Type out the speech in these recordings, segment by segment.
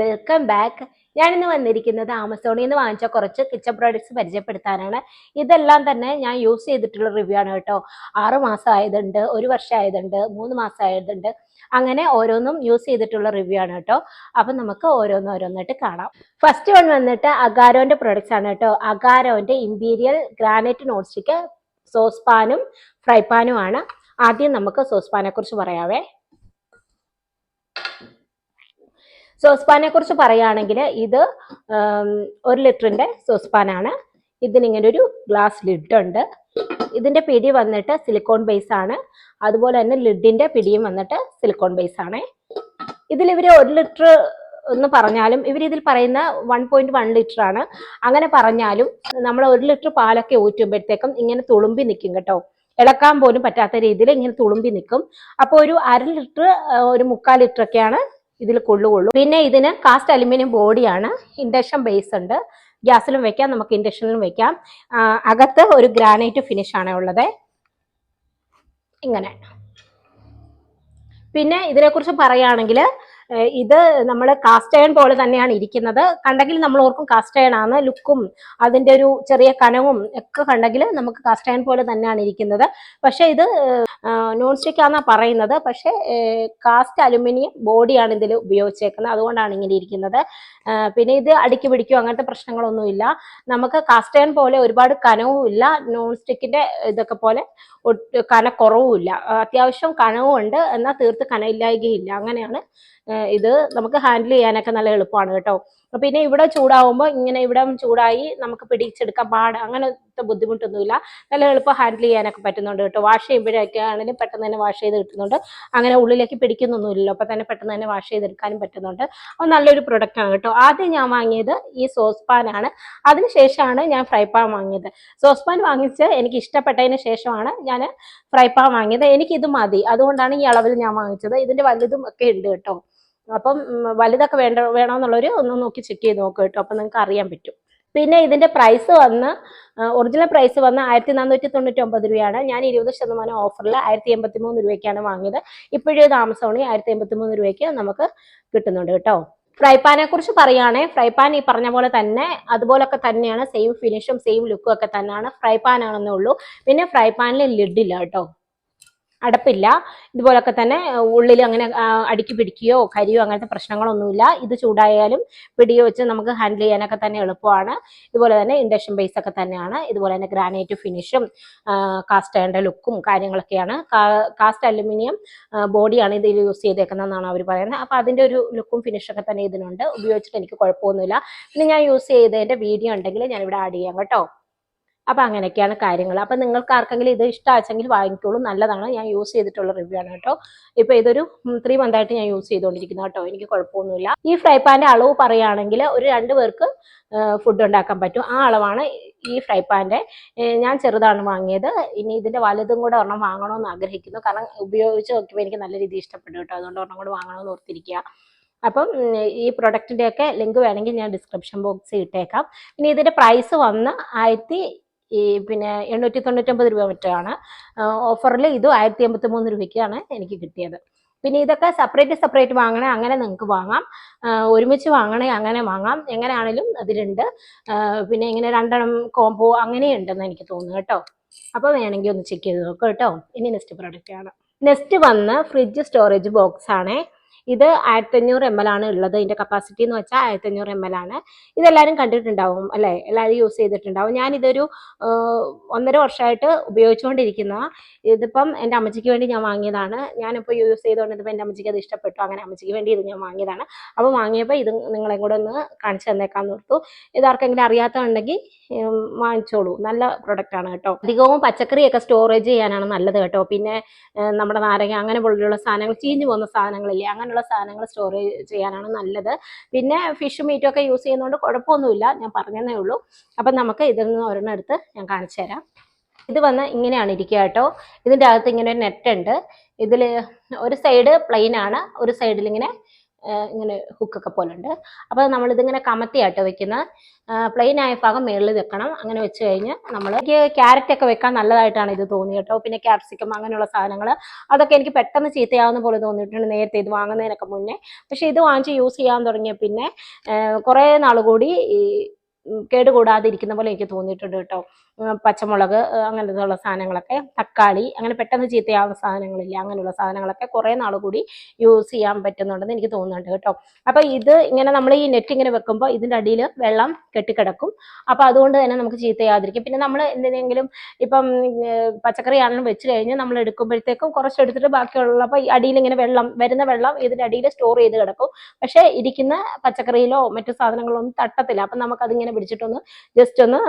Welcome back. ഞാനിന്ന് വന്നിരിക്കുന്നത് ആമസോണിൽ നിന്ന് വാങ്ങിച്ച കുറച്ച് കിച്ചൺ പ്രോഡക്ട്സ് പരിചയപ്പെടുത്താനാണ്. ഇതെല്ലാം തന്നെ ഞാൻ യൂസ് ചെയ്തിട്ടുള്ള റിവ്യൂ ആണ് കേട്ടോ. 6 മാസം ആയതുണ്ട്, 1 വർഷം ആയതുണ്ട്, 3 മാസം ആയതുണ്ട്, അങ്ങനെ ഓരോന്നും യൂസ് ചെയ്തിട്ടുള്ള റിവ്യൂ ആണ് കേട്ടോ. അപ്പം നമുക്ക് ഓരോന്നോരോന്നായിട്ട് കാണാം. ഫസ്റ്റ് വൺ വന്നിട്ട് അഗാരോന്റെ പ്രൊഡക്ട്സ് ആണ് കേട്ടോ. അഗാരോന്റെ ഇമ്പീരിയൽ ഗ്രാനൈറ്റ് നോൺ സ്റ്റിക്ക് സോസ് പാനും ഫ്രൈ പാനും ആണ്. ആദ്യം നമുക്ക് സോസ് പാനെ കുറിച്ച് പറയാവേ. സോസ് പാനെ കുറിച്ച് പറയുകയാണെങ്കിൽ ഇത് 1 ലിറ്ററിന്റെ സോസ് പാനാണ്. ഇതിനിങ്ങനെ ഒരു ഗ്ലാസ് ലിഡ് ഉണ്ട്. ഇതിന്റെ പിടി വന്നിട്ട് സിലിക്കോൺ ബേസ് ആണ്. അതുപോലെ തന്നെ ലിഡിന്റെ പിടിയും വന്നിട്ട് സിലിക്കോൺ ബേസ് ആണ്. ഇതിൽ ഇവർ 1 ലിറ്റർ എന്ന് പറഞ്ഞാലും ഇവർ ഇതിൽ പറയുന്ന 1.1 ലിറ്റർ ആണ്. അങ്ങനെ പറഞ്ഞാലും നമ്മൾ 1 ലിറ്റർ പാലൊക്കെ ഊറ്റുമ്പോഴത്തേക്കും ഇങ്ങനെ തുളുമ്പി നിൽക്കും കേട്ടോ. ഇളക്കാൻ പോലും പറ്റാത്ത രീതിയിൽ ഇങ്ങനെ തുളുമ്പി നിൽക്കും. അപ്പോൾ ഒരു 1/2 ലിറ്റർ, ഒരു 3/4 ലിറ്റർ ഒക്കെയാണ് ഇതിൽ കൊള്ളുകൊള്ളൂ. പിന്നെ ഇതിന് കാസ്റ്റ് അലുമിനിയം ബോഡിയാണ്. ഇൻഡക്ഷൻ ബേസ് ഉണ്ട്. ഗ്യാസിലും വെക്കാം, നമുക്ക് ഇൻഡക്ഷനിലും വെക്കാം. അകത്ത് ഒരു ഗ്രാനൈറ്റ് ഫിനിഷ് ആണ് ഉള്ളത്. ഇങ്ങനെ. പിന്നെ ഇതിനെക്കുറിച്ച് പറയുകയാണെങ്കിൽ ഇത് നമ്മൾ കാസ്റ്റ് അയൺ പോലെ തന്നെയാണ് ഇരിക്കുന്നത്. കണ്ടെങ്കിൽ നമ്മൾ ഓർക്കും കാസ്റ്റ് അയൺ ആണ്. ലുക്കും അതിന്റെ ഒരു ചെറിയ കനവും ഒക്കെ കണ്ടെങ്കിൽ നമുക്ക് കാസ്റ്റ് അയൺ പോലെ തന്നെയാണ് ഇരിക്കുന്നത്. പക്ഷെ ഇത് നോൺ സ്റ്റിക്ക് ആണെന്നാണ് പറയുന്നത്. പക്ഷെ കാസ്റ്റ് അലുമിനിയം ബോഡിയാണ് ഇതിൽ ഉപയോഗിച്ചേക്കുന്നത്. അതുകൊണ്ടാണ് ഇങ്ങനെ ഇരിക്കുന്നത്. പിന്നെ ഇത് അടുക്കി പിടിക്കും അങ്ങനത്തെ പ്രശ്നങ്ങളൊന്നുമില്ല. നമുക്ക് കാസ്റ്റ് അയൺ പോലെ ഒരുപാട് കനവും ഇല്ല. നോൺ സ്റ്റിക്കിന്റെ ഇതൊക്കെ പോലെ കനക്കുറവുമില്ല. അത്യാവശ്യം കനവും ഉണ്ട്, എന്നാൽ തീർത്ത് കനയില്ലായ്കയില്ല. അങ്ങനെയാണ് ഇത്. നമുക്ക് ഹാൻഡിൽ ചെയ്യാനൊക്കെ നല്ല എളുപ്പമാണ് കേട്ടോ. പിന്നെ ഇവിടെ ചൂടാവുമ്പോൾ ഇങ്ങനെ ഇവിടെ ചൂടായി നമുക്ക് പിടിച്ചെടുക്കാൻ അങ്ങനത്തെ ബുദ്ധിമുട്ടൊന്നുമില്ല. നല്ല എളുപ്പം ഹാൻഡിൽ ചെയ്യാനൊക്കെ പറ്റുന്നുണ്ട് കേട്ടോ. വാഷ് ചെയ്യുമ്പോഴൊക്കെ ആണെങ്കിലും പെട്ടെന്ന് തന്നെ വാഷ് ചെയ്ത് കിട്ടുന്നുണ്ട്. അങ്ങനെ ഉള്ളിലേക്ക് പിടിക്കുന്നൊന്നുമില്ലല്ലോ, അപ്പം തന്നെ പെട്ടെന്ന് തന്നെ വാഷ് ചെയ്തെടുക്കാനും പറ്റുന്നുണ്ട്. അപ്പോൾ നല്ലൊരു പ്രൊഡക്റ്റ് ആണ് കേട്ടോ. ആദ്യം ഞാൻ വാങ്ങിയത് ഈ സോസ് പാനാണ്. അതിനുശേഷമാണ് ഞാൻ ഫ്രൈ പാൻ വാങ്ങിയത്. സോസ് പാൻ വാങ്ങിച്ച് എനിക്ക് ഇഷ്ടപ്പെട്ടതിന് ശേഷമാണ് ഞാൻ ഫ്രൈ പാൻ വാങ്ങിയത്. എനിക്കിത് മതി, അതുകൊണ്ടാണ് ഈ അളവിൽ ഞാൻ വാങ്ങിച്ചത്. ഇതിന്റെ വലുതും ഒക്കെ ഉണ്ട് കേട്ടോ. അപ്പം വലുതൊക്കെ വേണമെന്നുള്ളവർ ഒന്ന് നോക്കി ചെക്ക് ചെയ്ത് നോക്കുക കേട്ടോ. അപ്പം നിങ്ങൾക്ക് അറിയാൻ പറ്റും. പിന്നെ ഇതിന്റെ പ്രൈസ് വന്ന് ഒറിജിനൽ പ്രൈസ് വന്ന് 1499 രൂപയാണ്. ഞാൻ 20% ഓഫറിൽ 1083 രൂപയ്ക്കാണ് വാങ്ങിയത്. ഇപ്പോഴും ഇത് ആമസോണിൽ 1083 രൂപയ്ക്ക് നമുക്ക് കിട്ടുന്നുണ്ട് കേട്ടോ. ഫ്രൈ പാനെ കുറിച്ച് പറയുകയാണെങ്കിൽ ഫ്രൈ പാൻ ഈ പറഞ്ഞ പോലെ തന്നെ അതുപോലൊക്കെ തന്നെയാണ്. സെയിം ഫിനിഷും സെയിം ലുക്കും ഒക്കെ തന്നെയാണ്. ഫ്രൈ പാൻ ആണെന്നേ ഉള്ളൂ. പിന്നെ ഫ്രൈ പാനിൽ ലിഡില്ല കേട്ടോ, അടപ്പില്ല. ഇതുപോലൊക്കെ തന്നെ ഉള്ളിൽ അങ്ങനെ അടുക്കി പിടിക്കുകയോ കരിയോ അങ്ങനത്തെ പ്രശ്നങ്ങളൊന്നുമില്ല. ഇത് ചൂടായാലും പിടിയോ വെച്ച് നമുക്ക് ഹാൻഡിൽ ചെയ്യാനൊക്കെ തന്നെ എളുപ്പമാണ്. ഇതുപോലെ തന്നെ ഇൻഡക്ഷൻ ബേസ് ഒക്കെ തന്നെയാണ്. ഇതുപോലെ തന്നെ ഗ്രാനൈറ്റ് ഫിനിഷും കാസ്റ്റ് അയണിന്റെ ലുക്കും കാര്യങ്ങളൊക്കെയാണ്. കാസ്റ്റ് അലുമിനിയം ബോഡിയാണ് ഇതിൽ യൂസ് ചെയ്തേക്കുന്നതെന്നാണ് അവർ പറയുന്നത്. അപ്പോൾ അതിന്റെ ഒരു ലുക്കും ഫിനിഷൊക്കെ തന്നെ ഇതിനുണ്ട്. ഉപയോഗിച്ചിട്ട് എനിക്ക് കുഴപ്പമൊന്നുമില്ല. പിന്നെ ഞാൻ യൂസ് ചെയ്തതിന്റെ വീഡിയോ ഉണ്ടെങ്കിൽ ഞാനിവിടെ ആഡ് ചെയ്യാം കേട്ടോ. അപ്പൊ അങ്ങനെയൊക്കെയാണ് കാര്യങ്ങൾ. അപ്പൊ നിങ്ങൾക്ക് ആർക്കെങ്കിലും ഇത് ഇഷ്ടമാച്ചെങ്കിൽ വാങ്ങിക്കോളൂ, നല്ലതാണ്. ഞാൻ യൂസ് ചെയ്തിട്ടുള്ള റിവ്യൂ ആണ് കേട്ടോ. ഇപ്പൊ ഇതൊരു 3 month ആയിട്ട് ഞാൻ യൂസ് ചെയ്തുകൊണ്ടിരിക്കുന്നു കേട്ടോ. എനിക്ക് കുഴപ്പമൊന്നുമില്ല. ഈ ഫ്രൈ പാന്റെ അളവ് പറയുകയാണെങ്കിൽ ഒരു 2 പേർക്ക് ഫുഡ് ഉണ്ടാക്കാൻ പറ്റും. ആ അളവാണ് ഈ ഫ്രൈ പാന്റെ. ഞാൻ ചെറുതാണ് വാങ്ങിയത്. ഇനി ഇതിന്റെ വലുതും കൂടെ ഒരെണ്ണം വാങ്ങണമെന്ന് ആഗ്രഹിക്കുന്നു. കാരണം ഉപയോഗിച്ച് നോക്കിയപ്പോൾ എനിക്ക് നല്ല രീതിയിൽ ഇഷ്ടപ്പെട്ടു കേട്ടോ. അതുകൊണ്ട് ഒരെണ്ണം കൂടെ വാങ്ങണമെന്ന് ഓർത്തിരിക്കുക. അപ്പം ഈ പ്രൊഡക്റ്റിന്റെ ഒക്കെ ലിങ്ക് വേണമെങ്കിൽ ഞാൻ ഡിസ്ക്രിപ്ഷൻ ബോക്സിൽ ഇട്ടേക്കാം. ഇനി ഇതിന്റെ പ്രൈസ് വന്ന് 899 രൂപ മറ്റാണ്. ഓഫറിൽ ഇത് 1083 രൂപയ്ക്കാണ് എനിക്ക് കിട്ടിയത്. പിന്നെ ഇതൊക്കെ സെപ്പറേറ്റ് വാങ്ങണേ അങ്ങനെ നിങ്ങൾക്ക് വാങ്ങാം, ഒരുമിച്ച് വാങ്ങണേ അങ്ങനെ വാങ്ങാം. എങ്ങനെയാണെങ്കിലും അതിലുണ്ട്. പിന്നെ ഇങ്ങനെ 2 കോംബോ അങ്ങനെയുണ്ടെന്ന് എനിക്ക് തോന്നുന്നു കേട്ടോ. അപ്പോൾ വേണമെങ്കിൽ ഒന്ന് ചെക്ക് ചെയ്ത് നോക്കാം കേട്ടോ. ഇനി നെക്സ്റ്റ് പ്രൊഡക്റ്റ് ആണ്. നെക്സ്റ്റ് വന്ന് ഫ്രിഡ്ജ് സ്റ്റോറേജ് ബോക്സ് ആണ്. ഇത് 1500 ml ആണ് ഉള്ളത്. ഇതിന്റെ കപ്പാസിറ്റി എന്ന് വെച്ചാൽ 1500 ml ആണ്. ഇതെല്ലാവരും കണ്ടിട്ടുണ്ടാവും അല്ലെ, എല്ലാവരും യൂസ് ചെയ്തിട്ടുണ്ടാവും. ഞാനിതൊരു 1.5 വർഷമായിട്ട് ഉപയോഗിച്ചുകൊണ്ടിരിക്കുന്ന. ഇതിപ്പം എൻ്റെ അമ്മച്ചിക്ക് വേണ്ടി ഞാൻ വാങ്ങിയതാണ്. ഞാനിപ്പോൾ യൂസ് ചെയ്തുകൊണ്ടിരുന്നപ്പോൾ എൻ്റെ അമ്മച്ചിക്ക് അത് ഇഷ്ടപ്പെട്ടു. അങ്ങനെ അമ്മച്ചിക്ക് വേണ്ടി ഇത് ഞാൻ വാങ്ങിയതാണ്. അപ്പോൾ വാങ്ങിയപ്പോൾ ഇത് നിങ്ങളെ കൂടെ ഒന്ന് കാണിച്ചു തന്നേക്കാന്ന് ഓർത്തു. ഇതാർക്കെങ്കിലും അറിയാത്തതുണ്ടെങ്കിൽ വാങ്ങിച്ചോളൂ. നല്ല പ്രൊഡക്റ്റ് ആണ് കേട്ടോ. അധികവും പച്ചക്കറിയൊക്കെ സ്റ്റോറേജ് ചെയ്യാനാണ് നല്ലത് കേട്ടോ. പിന്നെ നമ്മുടെ നാരങ്ങ അങ്ങനെ പോലുള്ള സാധനങ്ങൾ, ചീഞ്ഞു പോകുന്ന സാധനങ്ങളില്ലേ, അങ്ങനെയുള്ള സാധനങ്ങൾ സ്റ്റോറേജ് ചെയ്യാനാണ് നല്ലത്. പിന്നെ ഫിഷ് മീറ്റും ഒക്കെ യൂസ് ചെയ്യുന്നതുകൊണ്ട് കുഴപ്പമൊന്നുമില്ല, ഞാൻ പറഞ്ഞതേ ഉള്ളൂ. അപ്പം നമുക്ക് ഇതിൽ നിന്ന് ഒരെണ്ണം എടുത്ത് ഞാൻ കാണിച്ചു തരാം. ഇത് വന്ന് ഇങ്ങനെയാണ് ഇരിക്കുക കേട്ടോ. ഇതിൻ്റെ അകത്ത് ഇങ്ങനെ ഒരു നെറ്റ് ഉണ്ട്. ഇതിൽ ഒരു സൈഡ് പ്ലെയിൻ ആണ്, ഒരു സൈഡിൽ ഇങ്ങനെ ഇങ്ങനെ ഹുക്കൊക്കെ പോലെ ഉണ്ട്. അപ്പോൾ നമ്മളിതിങ്ങനെ കമത്തിയായിട്ട് വെക്കുന്ന പ്ലെയിൻ ആയ ഭാഗം മേളിൽ വെക്കണം. അങ്ങനെ വെച്ച് കഴിഞ്ഞ് നമ്മൾ ക്യാരറ്റ് ഒക്കെ വെക്കാൻ നല്ലതായിട്ടാണ് ഇത് തോന്നി കേട്ടോ. പിന്നെ ക്യാപ്സിക്കം അങ്ങനെയുള്ള സാധനങ്ങൾ അതൊക്കെ എനിക്ക് പെട്ടെന്ന് ചീത്തയാവുന്ന പോലെ തോന്നിയിട്ടുണ്ട് നേരത്തെ ഇത് വാങ്ങുന്നതിനൊക്കെ മുന്നേ. പക്ഷെ ഇത് വാങ്ങിച്ച് യൂസ് ചെയ്യാൻ തുടങ്ങിയ പിന്നെ കുറേ നാൾ കൂടി ഈ കേടുകൂടാതിരിക്കുന്ന പോലെ എനിക്ക് തോന്നിയിട്ടുണ്ട് കേട്ടോ. പച്ചമുളക് അങ്ങനത്തെയുള്ള സാധനങ്ങളൊക്കെ, തക്കാളി, അങ്ങനെ പെട്ടെന്ന് ചീത്തയാവുന്ന സാധനങ്ങളില്ല, അങ്ങനെയുള്ള സാധനങ്ങളൊക്കെ കുറേ നാൾ കൂടി യൂസ് ചെയ്യാൻ പറ്റുന്നുണ്ടെന്ന് എനിക്ക് തോന്നുന്നുണ്ട് കേട്ടോ. അപ്പോൾ ഇത് ഇങ്ങനെ നമ്മൾ ഈ നെറ്റ് ഇങ്ങനെ വെക്കുമ്പോൾ ഇതിൻ്റെ അടിയിൽ വെള്ളം കെട്ടിക്കിടക്കും. അപ്പോൾ അതുകൊണ്ട് തന്നെ നമുക്ക് ചീത്തയാതിരിക്കും. പിന്നെ നമ്മൾ എന്തിനെങ്കിലും ഇപ്പം പച്ചക്കറി ആണെങ്കിലും വെച്ച് കഴിഞ്ഞ് നമ്മൾ എടുക്കുമ്പോഴത്തേക്കും കുറച്ചെടുത്തിട്ട് ബാക്കിയുള്ളപ്പോൾ ഈ അടിയിൽ ഇങ്ങനെ വരുന്ന വെള്ളം ഇതിൻ്റെ അടിയിൽ സ്റ്റോർ ചെയ്ത് കിടക്കും. പക്ഷേ ഇരിക്കുന്ന പച്ചക്കറിയിലോ മറ്റു സാധനങ്ങളോ ഒന്നും തട്ടത്തില്ല. അപ്പം നമുക്കതിങ്ങനെ പിടിച്ചിട്ടൊന്ന് ജസ്റ്റ് ഒന്ന്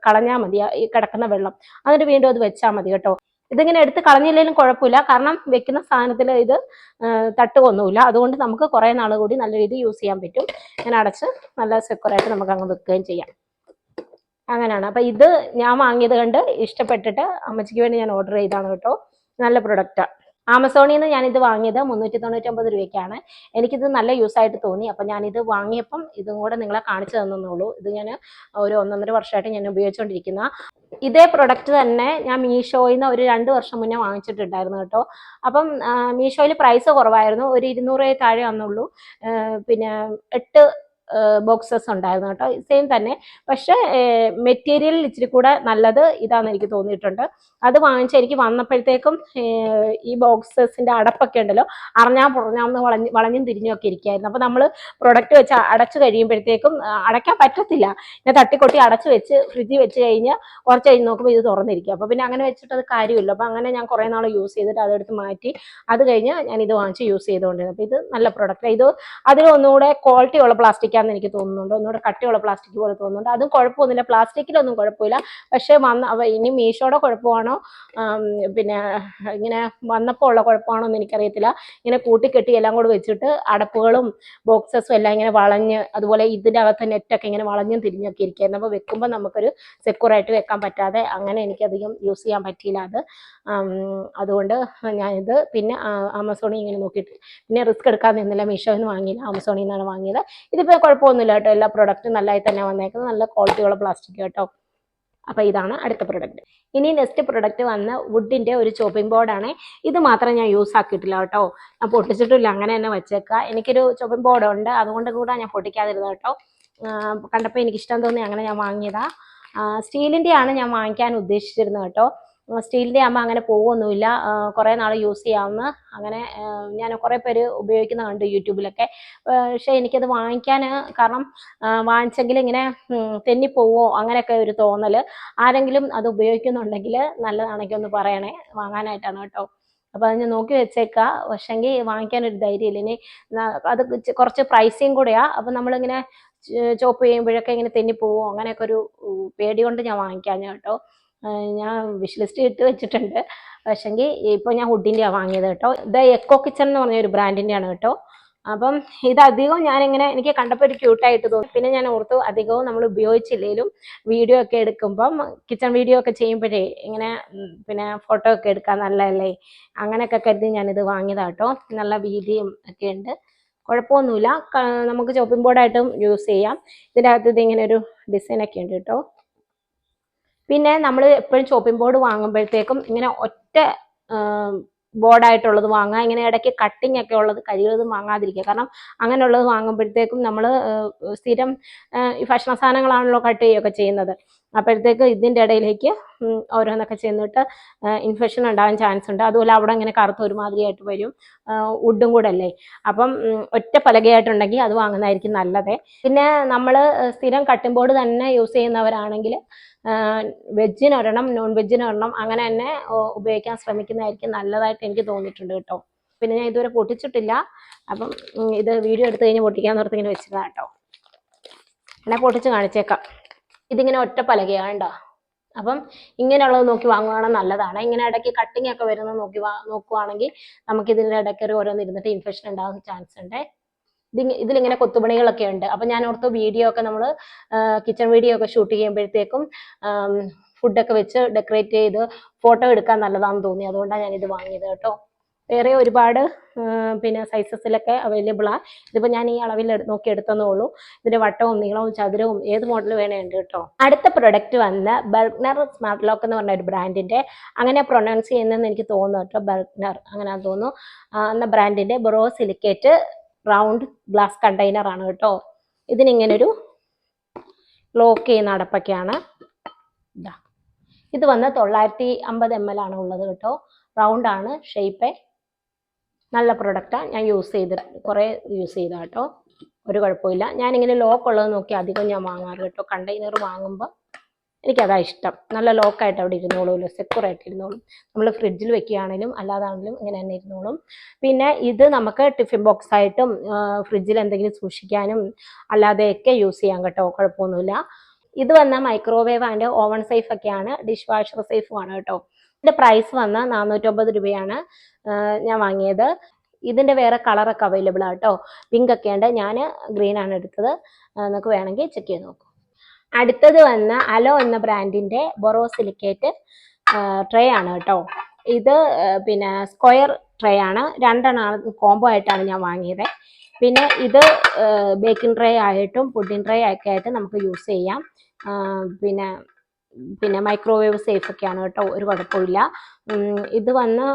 കളഞ്ഞാൽ മതി ഈ കിടക്കുന്ന വെള്ളം. എന്നിട്ട് വീണ്ടും അത് വെച്ചാൽ മതി കേട്ടോ. ഇതിങ്ങനെ എടുത്ത് കളഞ്ഞില്ലെങ്കിലും കുഴപ്പമില്ല, കാരണം വെക്കുന്ന സാധനത്തിൽ ഇത് തട്ടുകൊന്നുമില്ല. അതുകൊണ്ട് നമുക്ക് കുറേ നാൾ കൂടി നല്ല രീതിയിൽ യൂസ് ചെയ്യാൻ പറ്റും. ഇങ്ങനെ അടച്ച് നല്ല സെക്യൂറായിട്ട് നമുക്ക് അങ്ങ് വെക്കുകയും ചെയ്യാം. അങ്ങനെയാണ്. അപ്പം ഇത് ഞാൻ വാങ്ങിയത് കണ്ട് ഇഷ്ടപ്പെട്ടിട്ട് അമ്മച്ചിക്ക് വേണ്ടി ഞാൻ ഓർഡർ ചെയ്താണ് കേട്ടോ. നല്ല പ്രൊഡക്റ്റാണ്. ആമസോണിൽ നിന്ന് ഞാനിത് വാങ്ങിയത് 399 രൂപയ്ക്കാണ്. എനിക്കിത് നല്ല യൂസ് ആയിട്ട് തോന്നി. അപ്പം ഞാനിത് വാങ്ങിയപ്പം ഇതും കൂടെ നിങ്ങളെ കാണിച്ചു തന്നുള്ളൂ. ഇത് ഞാൻ ഒരു 1.5 വർഷമായിട്ട് ഞാൻ ഉപയോഗിച്ചുകൊണ്ടിരിക്കുന്ന ഇതേ പ്രൊഡക്റ്റ് തന്നെ ഞാൻ മീഷോയിൽ നിന്ന് ഒരു 2 വർഷം മുന്നേ വാങ്ങിച്ചിട്ടുണ്ടായിരുന്നു കേട്ടോ. അപ്പം മീഷോയിൽ പ്രൈസ് കുറവായിരുന്നു, ഒരു 200 താഴെ വന്നുള്ളൂ. പിന്നെ 8 ബോക്സസ് ഉണ്ടായിരുന്നു കേട്ടോ, സെയിം തന്നെ. പക്ഷേ മെറ്റീരിയൽ ഇച്ചിരി കൂടെ നല്ലത് ഇതാണെന്ന് എനിക്ക് തോന്നിയിട്ടുണ്ട്. അത് വാങ്ങിച്ച് എനിക്ക് വന്നപ്പോഴത്തേക്കും ഈ ബോക്സസിൻ്റെ അടപ്പൊക്കെ ഉണ്ടല്ലോ അറിഞ്ഞാൽ പുറഞ്ഞാന്ന് വളഞ്ഞും തിരിഞ്ഞൊക്കെ ഇരിക്കുകയായിരുന്നു. അപ്പോൾ നമ്മൾ പ്രൊഡക്റ്റ് വെച്ച് അടച്ചു കഴിയുമ്പോഴത്തേക്കും അടയ്ക്കാൻ പറ്റത്തില്ല. ഞാൻ തട്ടിക്കൊട്ടി അടച്ചു വെച്ച് ഫ്രിഡ്ജിൽ വെച്ച് കഴിഞ്ഞ് കുറച്ച് കഴിഞ്ഞ് നോക്കുമ്പോൾ ഇത് തുറന്നിരിക്കും. അപ്പോൾ പിന്നെ അങ്ങനെ വെച്ചിട്ട് അത് കാര്യമില്ല. അപ്പോൾ അങ്ങനെ ഞാൻ കുറേ നാൾ യൂസ് ചെയ്തിട്ട് അതെടുത്ത് മാറ്റി അത് കഴിഞ്ഞ് ഞാൻ ഇത് വാങ്ങിച്ച് യൂസ് ചെയ്തുകൊണ്ടിരുന്നത്. അപ്പോൾ ഇത് നല്ല പ്രൊഡക്റ്റാണ്. ഇത് അതിലൊന്നുകൂടെ ക്വാളിറ്റി ഉള്ള പ്ലാസ്റ്റിക്കാണെന്ന് എനിക്ക് തോന്നുന്നുണ്ട്, ഒന്നുകൂടെ കട്ടിയുള്ള പ്ലാസ്റ്റിക് പോലെ തോന്നുന്നുണ്ട്. അതും കുഴപ്പമൊന്നുമില്ല, പ്ലാസ്റ്റിക്കിലൊന്നും കുഴപ്പമില്ല. പക്ഷേ ഇനി മീഷോയുടെ കുഴപ്പമാണോ പിന്നെ ഇങ്ങനെ വന്നപ്പോൾ ഉള്ള കുഴപ്പമാണോ എന്ന് എനിക്കറിയത്തില്ല. ഇങ്ങനെ കൂട്ടിക്കെട്ടി എല്ലാം കൂടെ വെച്ചിട്ട് അടപ്പുകളും ബോക്സസും എല്ലാം ഇങ്ങനെ വളഞ്ഞ്, അതുപോലെ ഇതിൻ്റെ അകത്ത് നെറ്റൊക്കെ ഇങ്ങനെ വളഞ്ഞും തിരിഞ്ഞൊക്കെ ഇരിക്കുകയായിരുന്നു. അപ്പോൾ വെക്കുമ്പോൾ നമുക്കൊരു സെക്യൂറായിട്ട് വെക്കാൻ പറ്റാതെ അങ്ങനെ എനിക്കധികം യൂസ് ചെയ്യാൻ പറ്റിയില്ല അത്. അതുകൊണ്ട് ഞാനിത് പിന്നെ ആമസോണിൽ ഇങ്ങനെ നോക്കിയിട്ട് പിന്നെ റിസ്ക് എടുക്കാൻ നിന്നില്ല, മീഷോയിൽ നിന്ന് വാങ്ങിയില്ല, ആമസോണിൽ നിന്നാണ് വാങ്ങിയത്. ഇതിപ്പോൾ കുഴപ്പമൊന്നുമില്ല കേട്ടോ, എല്ലാ പ്രൊഡക്റ്റും നല്ലതായി തന്നെ വന്നേക്കുന്നത്, നല്ല ക്വാളിറ്റിയുള്ള പ്ലാസ്റ്റിക് കേട്ടോ. അപ്പോൾ ഇതാണ് അടുത്ത പ്രൊഡക്റ്റ്. ഇനി നെക്സ്റ്റ് പ്രൊഡക്റ്റ് വന്ന് വുഡിൻ്റെ ഒരു ചോപ്പിംഗ് ബോർഡാണ്. ഇത് മാത്രം ഞാൻ യൂസ് ആക്കിയിട്ടില്ല കേട്ടോ, ഞാൻ പൊട്ടിച്ചിട്ടില്ല, അങ്ങനെ തന്നെ വെച്ചേക്കുക. എനിക്കൊരു ചോപ്പിംഗ് ബോർഡ് ഉണ്ട്, അതുകൊണ്ട് കൂടെ ഞാൻ പൊട്ടിക്കാതിരുന്നത് കേട്ടോ. കണ്ടപ്പോൾ എനിക്കിഷ്ടം തോന്നി, അങ്ങനെ ഞാൻ വാങ്ങിയതാ. സ്റ്റീലിൻ്റെ ആണ് ഞാൻ വാങ്ങിക്കാൻ ഉദ്ദേശിച്ചിരുന്നത് കേട്ടോ. സ്റ്റീലിൻ്റെ ആകുമ്പോൾ അങ്ങനെ പോകുമൊന്നുമില്ല, കുറേ നാൾ യൂസ് ചെയ്യാവുന്ന. അങ്ങനെ ഞാൻ കുറേ പേര് ഉപയോഗിക്കുന്ന കണ്ടു യൂട്യൂബിലൊക്കെ. പക്ഷേ എനിക്കത് വാങ്ങിക്കാൻ കാരണം വാങ്ങിച്ചെങ്കിൽ ഇങ്ങനെ തെന്നിപ്പോവോ അങ്ങനെയൊക്കെ ഒരു തോന്നൽ. ആരെങ്കിലും അത് ഉപയോഗിക്കുന്നുണ്ടെങ്കിൽ നല്ലതാണെങ്കിൽ ഒന്ന് പറയണേ, വാങ്ങാനായിട്ടാണ് കേട്ടോ. അപ്പോൾ അത് ഞാൻ നോക്കി വെച്ചേക്കുക, പക്ഷെങ്കിൽ വാങ്ങിക്കാനൊരു ധൈര്യമില്ല. ഇനി അത് കുറച്ച് പ്രൈസിങ് കൂടെയാണ്. അപ്പം നമ്മളിങ്ങനെ ചോപ്പ് ചെയ്യുമ്പോഴൊക്കെ ഇങ്ങനെ തെന്നിപ്പോവോ അങ്ങനെയൊക്കെ ഒരു പേടി കൊണ്ട് ഞാൻ വാങ്ങിക്കാഞ്ഞ കേട്ടോ. ഞാൻ വിഷ് ലിസ്റ്റ് ഇട്ട് വെച്ചിട്ടുണ്ട്, പക്ഷെങ്കിൽ ഇപ്പോൾ ഞാൻ വുഡിൻ്റെയാണ് വാങ്ങിയത് കേട്ടോ. ഇത് എക്കോ കിച്ചൺ എന്ന് പറഞ്ഞ ഒരു ബ്രാൻഡിൻ്റെയാണ് കേട്ടോ. അപ്പം ഇത് അധികവും ഞാനിങ്ങനെ എനിക്ക് കണ്ടപ്പോൾ ഒരു ക്യൂട്ടായിട്ട് തോന്നി. പിന്നെ ഞാൻ ഓർത്തു അധികവും നമ്മൾ ഉപയോഗിച്ചില്ലെങ്കിലും വീഡിയോ ഒക്കെ എടുക്കുമ്പം കിച്ചൺ വീഡിയോ ഒക്കെ ചെയ്യുമ്പോഴേ ഇങ്ങനെ പിന്നെ ഫോട്ടോ ഒക്കെ എടുക്കാൻ നല്ലതല്ലേ, അങ്ങനെയൊക്കെ കരുതി ഞാനിത് വാങ്ങിയതാട്ടോ. നല്ല വീതിയും ഒക്കെ ഉണ്ട്, കുഴപ്പമൊന്നുമില്ല. നമുക്ക് ചോപ്പിംഗ് ബോർഡായിട്ടും യൂസ് ചെയ്യാം. ഇതിൻ്റെ അകത്ത് ഇതിങ്ങനെ ഒരു ഡിസൈനൊക്കെ ഉണ്ട് കേട്ടോ. പിന്നെ നമ്മൾ എപ്പോഴും ചോപ്പിംഗ് ബോർഡ് വാങ്ങുമ്പോഴത്തേക്കും ഇങ്ങനെ ഒറ്റ ബോർഡായിട്ടുള്ളത് വാങ്ങുക. ഇങ്ങനെ ഇടയ്ക്ക് കട്ടിങ് ഒക്കെ ഉള്ളത് കഴിവതും വാങ്ങാതിരിക്കുക. കാരണം അങ്ങനെയുള്ളത് വാങ്ങുമ്പോഴത്തേക്കും നമ്മൾ സ്ഥിരം ഈ ഭക്ഷണ സാധനങ്ങളാണല്ലോ കട്ട് ചെയ്യുകയൊക്കെ ചെയ്യുന്നത്. അപ്പോഴത്തേക്ക് ഇതിൻ്റെ ഇടയിലേക്ക് ഓരോന്നൊക്കെ ചെന്നിട്ട് ഇൻഫെക്ഷൻ ഉണ്ടാകാൻ ചാൻസ് ഉണ്ട്. അതുപോലെ അവിടെ ഇങ്ങനെ കറുത്ത് ഒരുമാതിരിയായിട്ട് വരും, വുഡും കൂടെ അല്ലേ. അപ്പം ഒറ്റ പലകയായിട്ടുണ്ടെങ്കിൽ അത് വാങ്ങുന്നതായിരിക്കും നല്ലത്. പിന്നെ നമ്മൾ സ്ഥിരം കട്ടിംഗ് ബോർഡ് തന്നെ യൂസ് ചെയ്യുന്നവരാണെങ്കിൽ വെജിനൊരെണ്ണം നോൺ വെജിനൊരെണ്ണം അങ്ങനെ തന്നെ ഉപയോഗിക്കാൻ ശ്രമിക്കുന്നതായിരിക്കും നല്ലതായിട്ട് എനിക്ക് തോന്നിയിട്ടുണ്ട് കേട്ടോ. പിന്നെ ഞാൻ ഇതുവരെ പൊട്ടിച്ചിട്ടില്ല, അപ്പം ഇത് വീഡിയോ എടുത്ത് കഴിഞ്ഞ് പൊട്ടിക്കാൻ നിർത്തി ഇങ്ങനെ വെച്ചതാണ് കേട്ടോ. അങ്ങനെ പൊട്ടിച്ച് കാണിച്ചേക്കാം. ഇതിങ്ങനെ ഒറ്റ പലകയാണ് കേട്ടോ. അപ്പം ഇങ്ങനെയുള്ളത് നോക്കി വാങ്ങുകയാണെങ്കിൽ നല്ലതാണ്. ഇങ്ങനെ ഇടയ്ക്ക് കട്ടിങ് ഒക്കെ വരുന്നത് നോക്കുവാണെങ്കിൽ നമുക്കിതിൻ്റെ ഇടയ്ക്ക് ഓരോന്ന് ഇരുന്നിട്ട് ഇൻഫെക്ഷൻ ഉണ്ടാകാൻ ചാൻസ് ഉണ്ട്. ഇതിലിങ്ങനെ കൊത്തുപണികളൊക്കെ ഉണ്ട്. അപ്പം ഞാൻ ഓർത്തു വീഡിയോ ഒക്കെ നമ്മൾ കിച്ചൺ വീഡിയോ ഒക്കെ ഷൂട്ട് ചെയ്യുമ്പോഴത്തേക്കും ഫുഡൊക്കെ വെച്ച് ഡെക്കറേറ്റ് ചെയ്ത് ഫോട്ടോ എടുക്കാൻ നല്ലതാണെന്ന് തോന്നി, അതുകൊണ്ടാണ് ഞാനിത് വാങ്ങിയത് കേട്ടോ. വേറെ ഒരുപാട് പിന്നെ സൈസസിലൊക്കെ അവൈലബിളാണ്. ഇതിപ്പോൾ ഞാൻ ഈ അളവിൽ നോക്കി എടുത്തതേ ഉള്ളൂ. ഇതിന്റെ വട്ടവും നീളവും ചതുരവും ഏത് മോഡൽ വേണേ ഉണ്ട് കേട്ടോ. അടുത്ത പ്രൊഡക്റ്റ് വന്ന് ബർഗ്നർ സ്മാർട്ട് ലോക്ക് എന്ന് പറഞ്ഞ ഒരു ബ്രാൻഡിന്റെ, അങ്ങനെ പ്രൊനൗൺസ് ചെയ്യുന്നതെന്ന് എനിക്ക് തോന്നുന്നു കേട്ടോ, ബർഗ്നർ അങ്ങനെയാണെന്ന് തോന്നുന്നു. എന്ന ബ്രാൻഡിന്റെ ബൊറോസിലിക്കേറ്റ് റൗണ്ട് ഗ്ലാസ് കണ്ടെയ്നർ ആണ് കേട്ടോ. ഇതിനിങ്ങനൊരു ലോക്ക് ചെയ്യുന്ന അടപ്പൊക്കെയാണ്. ഇത് വന്ന് 950 ml ആണ് ഉള്ളത് കേട്ടോ. റൗണ്ട് ആണ് ഷേപ്പ്. നല്ല പ്രൊഡക്റ്റാണ്. ഞാൻ കുറേ യൂസ് ചെയ്ത കേട്ടോ, ഒരു കുഴപ്പമില്ല. ഞാനിങ്ങനെ ലോക്ക് ഉള്ളത് നോക്കി അധികം ഞാൻ വാങ്ങാറ് കേട്ടോ. കണ്ടെയ്നർ വാങ്ങുമ്പോൾ എനിക്കതാ ഇഷ്ടം. നല്ല ലോക്കായിട്ട് അവിടെ ഇരുന്നോളൂല്ലോ, സെക്യൂറായിട്ട് ഇരുന്നോളും. നമ്മൾ ഫ്രിഡ്ജിൽ വെക്കുകയാണെങ്കിലും അല്ലാതാണെങ്കിലും ഇങ്ങനെ തന്നെ ഇരുന്നോളും. പിന്നെ ഇത് നമുക്ക് ടിഫിൻ ബോക്സ് ആയിട്ടും ഫ്രിഡ്ജിൽ എന്തെങ്കിലും സൂക്ഷിക്കാനും അല്ലാതെയൊക്കെ യൂസ് ചെയ്യാൻ കേട്ടോ, കുഴപ്പമൊന്നുമില്ല. ഇത് വന്ന മൈക്രോവേവ് ആൻഡ് ഓവൺ സേഫ് ഒക്കെയാണ്, ഡിഷ് വാഷർ സേഫും ആണ് കേട്ടോ. ഇതിന്റെ പ്രൈസ് വന്ന് 450 രൂപയാണ് ഞാൻ വാങ്ങിയത്. ഇതിന്റെ വേറെ കളറൊക്കെ അവൈലബിൾ ആണ് കേട്ടോ. പിങ്ക് ഒക്കെ ഉണ്ട്. ഞാൻ ഗ്രീൻ ആണ് എടുത്തത്. നിങ്ങൾക്ക് വേണമെങ്കിൽ ചെക്ക് ചെയ്ത് നോക്കൂ. അടുത്തത് വന്ന് അലോ എന്ന ബ്രാൻഡിന്റെ ബൊറോസിലിക്കേറ്റ് ട്രേ ആണ് കേട്ടോ. ഇത് പിന്നെ സ്ക്വയർ ട്രേ ആണ്. 2 എണ്ണം കോംബോ ആയിട്ടാണ് ഞാൻ വാങ്ങിയത്. പിന്നെ ഇത് ബേക്കിംഗ് ട്രേ ആയിട്ടും പുഡിംഗ് ട്രേ ഒക്കെ ആയിട്ട് നമുക്ക് യൂസ് ചെയ്യാം. പിന്നെ മൈക്രോവേവ് സേഫ് ഒക്കെയാണ് കേട്ടോ, ഒരു കുഴപ്പമില്ല. ഇത് വന്ന്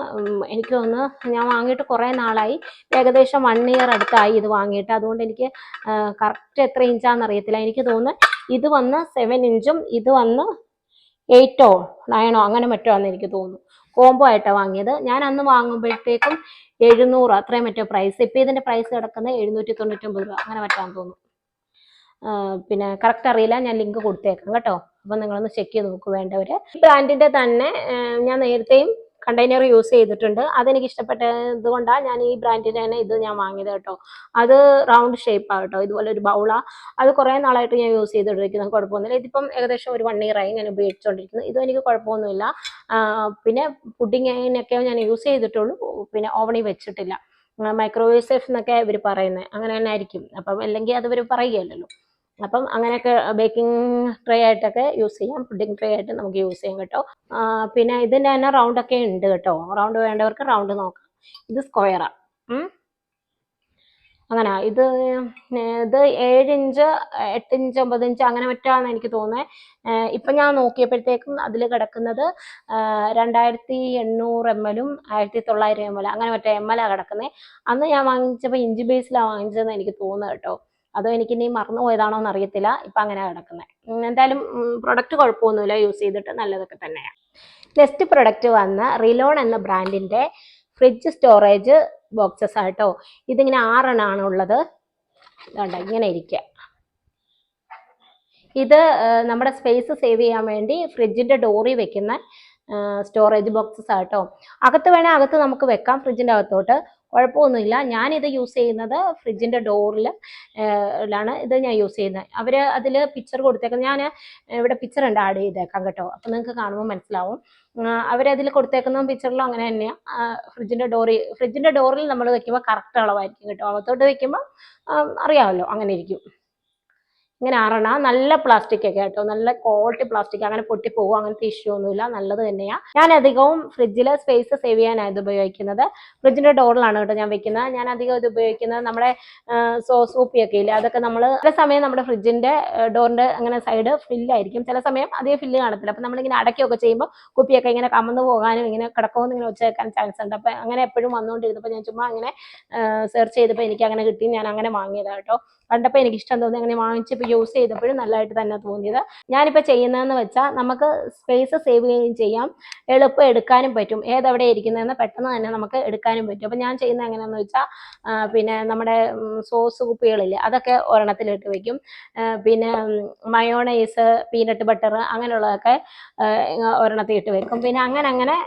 എനിക്ക് തോന്നുന്നു ഞാൻ വാങ്ങിയിട്ട് കുറേ നാളായി, ഏകദേശം 1 ഇയർ അടുത്തായി ഇത് വാങ്ങിയിട്ട്. അതുകൊണ്ട് എനിക്ക് കറക്റ്റ് എത്ര ഇഞ്ചാണെന്ന് അറിയത്തില്ല. എനിക്ക് തോന്നുന്നു ഇത് വന്ന് 7 ഇഞ്ചും ഇത് വന്ന് 8ഓ 9ഓ അങ്ങനെ മറ്റോ ആണെന്ന് എനിക്ക് തോന്നുന്നു. കോംബോ ആയിട്ടാണ് വാങ്ങിയത്. ഞാൻ അന്ന് വാങ്ങുമ്പോഴത്തേക്കും 700 അത്രയും മറ്റോ പ്രൈസ്. ഇപ്പം ഇതിന്റെ പ്രൈസ് കിടക്കുന്നത് 799 രൂപ അങ്ങനെ മറ്റാന്ന് തോന്നുന്നു. പിന്നെ കറക്റ്റ് അറിയില്ല, ഞാൻ ലിങ്ക് കൊടുത്തേക്കാം കേട്ടോ. അപ്പം നിങ്ങളൊന്ന് ചെക്ക് ചെയ്ത് നോക്കൂ വേണ്ടവര്. ഈ ബ്രാൻഡിന്റെ തന്നെ ഞാൻ നേരത്തെയും കണ്ടെയ്നർ യൂസ് ചെയ്തിട്ടുണ്ട്. അതെനിക്ക് ഇഷ്ടപ്പെട്ടത് കൊണ്ടാണ് ഞാൻ ഈ ബ്രാൻഡിന്റെ തന്നെ ഇത് ഞാൻ വാങ്ങിയത് കേട്ടോ. അത് റൗണ്ട് ഷേപ്പാണ് കേട്ടോ, ഇതുപോലെ ഒരു ബൗളാണ്. അത് കുറേ നാളായിട്ട് ഞാൻ യൂസ് ചെയ്തുകൊണ്ടിരിക്കുന്നത്, കുഴപ്പമൊന്നുമില്ല. ഇതിപ്പം ഏകദേശം ഒരു 1 ഇയർ ആയി ഞാൻ ഉപയോഗിച്ചുകൊണ്ടിരിക്കുന്നത്. ഇതും എനിക്ക് കുഴപ്പമൊന്നുമില്ല. പിന്നെ പുഡിങ്ങിനൊക്കെ ഞാൻ യൂസ് ചെയ്തിട്ടുള്ളൂ, പിന്നെ ഓവണിൽ വെച്ചിട്ടില്ല. മൈക്രോവേവ് സേഫ് എന്നൊക്കെ ഇവർ പറയുന്നത്, അങ്ങനെ തന്നെ ആയിരിക്കും. അപ്പം അല്ലെങ്കിൽ അത് ഇവർ പറയുകയല്ലോ. അപ്പം അങ്ങനെയൊക്കെ ബേക്കിംഗ് ട്രേ ആയിട്ടൊക്കെ യൂസ് ചെയ്യാം, പുഡിംഗ് ട്രേ ആയിട്ട് നമുക്ക് യൂസ് ചെയ്യാം കേട്ടോ. പിന്നെ ഇതിൻ്റെ തന്നെ റൗണ്ട് ഒക്കെ ഉണ്ട് കേട്ടോ. റൗണ്ട് വേണ്ടവർക്ക് റൗണ്ട് നോക്കാം. ഇത് സ്ക്വയറാ. അങ്ങനെ ഇത് 7 ഇഞ്ച് 8 ഇഞ്ച് 9 ഇഞ്ച് അങ്ങനെ മറ്റാന്ന് എനിക്ക് തോന്നുന്നത്. ഇപ്പം ഞാൻ നോക്കിയപ്പോഴത്തേക്കും അതിൽ കിടക്കുന്നത് 2800 ml 1900 ml അങ്ങനെ മറ്റേ ML കിടക്കുന്നത്. അന്ന് ഞാൻ വാങ്ങിച്ചപ്പോൾ ഇഞ്ച് ബേസിലാണ് വാങ്ങിച്ചതെന്ന് എനിക്ക് തോന്നുന്നത് കേട്ടോ. അതോ എനിക്കിനി മറന്നു പോയതാണോ എന്ന് അറിയത്തില്ല. ഇപ്പം അങ്ങനെ കിടക്കുന്നത്. എന്തായാലും പ്രൊഡക്റ്റ് കുഴപ്പമൊന്നുമില്ല, യൂസ് ചെയ്തിട്ട് നല്ലതൊക്കെ തന്നെയാണ്. നെക്സ്റ്റ് പ്രൊഡക്റ്റ് വന്ന് റിലോൺ എന്ന ബ്രാൻഡിന്റെ ഫ്രിഡ്ജ് സ്റ്റോറേജ് ബോക്സസ് ആട്ടോ. ഇതിങ്ങനെ 6 എണ്ണമാണ് ഉള്ളത്. വേണ്ട ഇങ്ങനെ ഇരിക്കുക. ഇത് നമ്മുടെ സ്പേസ് സേവ് ചെയ്യാൻ വേണ്ടി ഫ്രിഡ്ജിന്റെ ഡോറിൽ വെക്കുന്ന സ്റ്റോറേജ് ബോക്സസ് ആട്ടോ. അകത്ത് വേണേൽ അകത്ത് നമുക്ക് വെക്കാം, ഫ്രിഡ്ജിന്റെ അകത്തോട്ട്, കുഴപ്പമൊന്നുമില്ല. ഞാനിത് യൂസ് ചെയ്യുന്നത് ഫ്രിഡ്ജിന്റെ ഡോറിലാണ് ഇത് ഞാൻ യൂസ് ചെയ്യുന്നത്. അവർ അതിൽ പിക്ചർ കൊടുത്തേക്കുന്നത്, ഞാൻ ഇവിടെ പിക്ചർ ഉണ്ട്, ആഡ് ചെയ്തേക്കാം കേട്ടോ. അപ്പം നിങ്ങൾക്ക് കാണുമ്പോൾ മനസ്സിലാവും. അവരതിൽ കൊടുത്തേക്കുന്ന പിക്ചറിലും അങ്ങനെ തന്നെയാണ്. ഫ്രിഡ്ജിന്റെ ഡോറിൽ നമ്മൾ വെക്കുമ്പോൾ കറക്റ്റ് അളവായിരിക്കും കേട്ടോ. അകത്തോട്ട് വെക്കുമ്പോൾ അറിയാമല്ലോ, അങ്ങനെ ഇരിക്കും. ഇങ്ങനെ 6 എണ്ണം. നല്ല പ്ലാസ്റ്റിക് ഒക്കെ കേട്ടോ, നല്ല ക്വാളിറ്റി പ്ലാസ്റ്റിക്, അങ്ങനെ പൊട്ടിപ്പോകും അങ്ങനത്തെ ഇഷ്യൂ ഒന്നുമില്ല, നല്ലത് തന്നെയാണ്. ഞാൻ അധികവും ഫ്രിഡ്ജിലെ സ്പേസ് സേവ് ചെയ്യാനാണ് ഇത് ഉപയോഗിക്കുന്നത്. ഫ്രിഡ്ജിന്റെ ഡോറിലാണ് കേട്ടോ ഞാൻ വെക്കുന്നത്. ഞാൻ അധികം ഇത് ഉപയോഗിക്കുന്നത് നമ്മുടെ സോസ് കുപ്പിയൊക്കെ ഇല്ലേ, അതൊക്കെ നമ്മൾ ചില സമയം നമ്മുടെ ഫ്രിഡ്ജിന്റെ ഡോറിന്റെ അങ്ങനെ സൈഡ് ഫില്ലായിരിക്കും, ചില സമയം അധികം ഫില്ല് കാണത്തില്ല. അപ്പം നമ്മളിങ്ങനെ അടയ്ക്കുകയൊക്കെ ചെയ്യുമ്പോൾ കുപ്പിയൊക്കെ ഇങ്ങനെ കമന്ന് പോകാനും ഇങ്ങനെ കിടക്കുമെന്ന് ഇങ്ങനെ വെച്ച് വെക്കാൻ ചാൻസ് ഉണ്ട്. അപ്പം അങ്ങനെ എപ്പോഴും വന്നുകൊണ്ടിരുന്നപ്പോൾ ഞാൻ ചുമ്മാ അങ്ങനെ സെർച്ച് ചെയ്തപ്പോൾ എനിക്ക് അങ്ങനെ കിട്ടി, ഞാൻ അങ്ങനെ വാങ്ങിയതാണ് കേട്ടോ. കണ്ടപ്പോൾ എനിക്ക് ഇഷ്ടം തോന്നി, അങ്ങനെ വാങ്ങിച്ചപ്പോൾ യൂസ് ചെയ്തപ്പോഴും നല്ലതായിട്ട് തന്നെ തോന്നിയത്. ഞാനിപ്പോൾ ചെയ്യുന്നതെന്ന് വെച്ചാൽ നമുക്ക് സ്പേസ് സേവ് ചെയ്യുകയും ചെയ്യാം, എളുപ്പം എടുക്കാനും പറ്റും. ഏതെവിടെ ഇരിക്കുന്നതെന്ന് പെട്ടെന്ന് തന്നെ നമുക്ക് എടുക്കാനും പറ്റും. അപ്പം ഞാൻ ചെയ്യുന്നത് എങ്ങനെയാണെന്ന് വെച്ചാൽ പിന്നെ നമ്മുടെ സോസ് കുപ്പികളില്ലേ, അതൊക്കെ ഒരെണ്ണത്തിലിട്ട് വെക്കും. പിന്നെ മയോണൈസ്, പീനട്ട് ബട്ടർ അങ്ങനെയുള്ളതൊക്കെ ഒരെണ്ണത്തിൽ ഇട്ട് വെക്കും. പിന്നെ അങ്ങനെ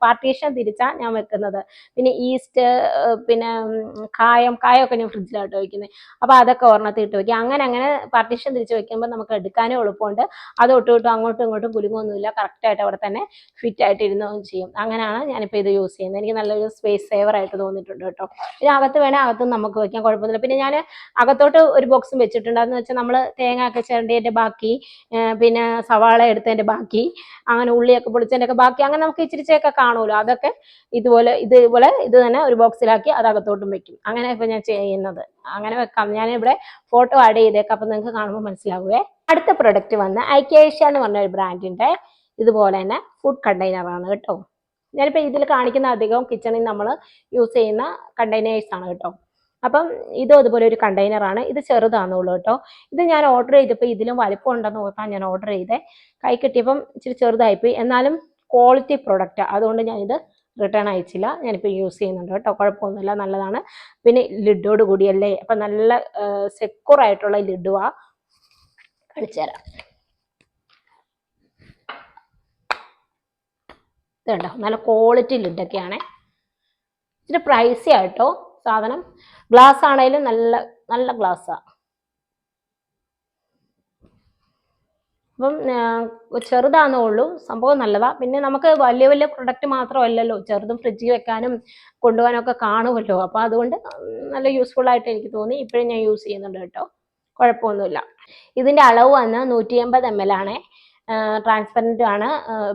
പാർട്ടീഷൻ തിരിച്ചാണ് ഞാൻ വെക്കുന്നത്. പിന്നെ ഈസ്റ്റ്, പിന്നെ കായമൊക്കെ ഞാൻ ഫ്രിഡ്ജിലായിട്ട് വയ്ക്കുന്നത്. അപ്പോൾ അതൊക്കെ ഒരെണ്ണത്തിൽ ഇട്ട് വെക്കും. അങ്ങനെ പാർട്ടീഷൻ തിരിച്ച് വെക്കുമ്പോൾ നമുക്ക് എടുക്കാനും എളുപ്പമുണ്ട്. അത് ഒട്ടും അങ്ങോട്ടും ഇങ്ങോട്ടും കുലുങ്ങൊന്നുമില്ല, കറക്റ്റായിട്ട് അവിടെ തന്നെ ഫിറ്റ് ആയിട്ട് ഇരുന്നുകയും ചെയ്യും. അങ്ങനെയാണ് ഞാനിപ്പോൾ ഇത് യൂസ് ചെയ്യുന്നത്. എനിക്ക് നല്ലൊരു സ്പേസ് സേവർ ആയിട്ട് തോന്നിയിട്ടുണ്ട് കേട്ടോ. പിന്നെ അകത്ത് വേണേൽ അകത്തും നമുക്ക് വെക്കാൻ കുഴപ്പമൊന്നുമില്ല. പിന്നെ ഞാൻ അകത്തോട്ട് ഒരു ബോക്സും വെച്ചിട്ടുണ്ട്. അതെന്ന് വെച്ചാൽ നമ്മൾ തേങ്ങ ഒക്കെ ചിരണ്ടിയതിൻ്റെ ബാക്കി, പിന്നെ സവാള എടുത്തതിൻ്റെ ബാക്കി, അങ്ങനെ ഉള്ളിയൊക്കെ പൊളിച്ചതിൻ്റെ ഒക്കെ ബാക്കി, അങ്ങനെ നമുക്ക് ഇച്ചിരിച്ചൊക്കെ കാണുമല്ലോ, അതൊക്കെ ഇതുപോലെ ഇത് തന്നെ ഒരു ബോക്സിലാക്കി അത് അകത്തോട്ടും വെക്കും. അങ്ങനെ ഇപ്പൊ ഞാൻ ചെയ്യുന്നത്. അങ്ങനെ വെക്കാം. ഞാനിവിടെ ഫോട്ടോ ആഡ് ചെയ്തേക്കാം, അപ്പൊ നിങ്ങൾക്ക് കാണുമ്പോൾ മനസ്സിലാവുവേ. അടുത്ത പ്രൊഡക്റ്റ് വന്ന് ഐക്യേഷ്യ എന്ന് പറഞ്ഞ ഒരു ബ്രാൻഡിന്റെ ഇതുപോലെ തന്നെ ഫുഡ് കണ്ടെയ്നർ ആണ് കേട്ടോ. ഞാനിപ്പോ ഇതിൽ കാണിക്കുന്ന അധികവും കിച്ചണിൽ നമ്മൾ യൂസ് ചെയ്യുന്ന കണ്ടെയ്നേഴ്സ് ആണ് കേട്ടോ. അപ്പം ഇതും അതുപോലെ ഒരു കണ്ടെയ്നർ ആണ്. ഇത് ചെറുതാണെന്നുള്ളൂ കേട്ടോ. ഇത് ഞാൻ ഓർഡർ ചെയ്തപ്പോൾ ഇതിലും വലിപ്പം ഉണ്ടെന്ന് ഓർത്താൻ ഞാൻ ഓർഡർ ചെയ്തേ. കൈ കിട്ടിയപ്പം ഇച്ചിരി ചെറുതായിപ്പോയി, എന്നാലും ക്വാളിറ്റി പ്രൊഡക്റ്റാണ്. അതുകൊണ്ട് ഞാനിത് റിട്ടേൺ അയച്ചില്ല. ഞാനിപ്പോൾ യൂസ് ചെയ്യുന്നുണ്ട് കേട്ടോ, കുഴപ്പമൊന്നുമില്ല, നല്ലതാണ്. പിന്നെ ലിഡോട് കൂടിയല്ലേ, അപ്പം നല്ല സെക്യൂർ ആയിട്ടുള്ള ലിഡുവാ. കാണിച്ചു തരാം. ഇതുണ്ടോ, നല്ല ക്വാളിറ്റി ലിഡൊക്കെയാണേ. ഇച്ചിരി പ്രൈസി ആയിട്ടോ സാധനം. ഗ്ലാസ് ആണെങ്കിലും നല്ല നല്ല ഗ്ലാസ്സാണ്. അപ്പം ചെറുതാണെന്നേ ഉള്ളൂ, സംഭവം നല്ലതാ. പിന്നെ നമുക്ക് വലിയ വലിയ പ്രൊഡക്റ്റ് മാത്രമല്ലല്ലോ, ചെറുതും ഫ്രിഡ്ജിൽ വെക്കാനും കൊണ്ടുപോകാനും ഒക്കെ കാണുമല്ലോ. അപ്പോൾ അതുകൊണ്ട് നല്ല യൂസ്ഫുൾ ആയിട്ട് എനിക്ക് തോന്നി. ഇപ്പോഴും ഞാൻ യൂസ് ചെയ്യുന്നുണ്ട് കേട്ടോ, കുഴപ്പമൊന്നുമില്ല. ഇതിൻ്റെ അളവ് വന്ന് 150 ml ആണേ. ട്രാൻസ്പെറൻറ്റ് ആണ്,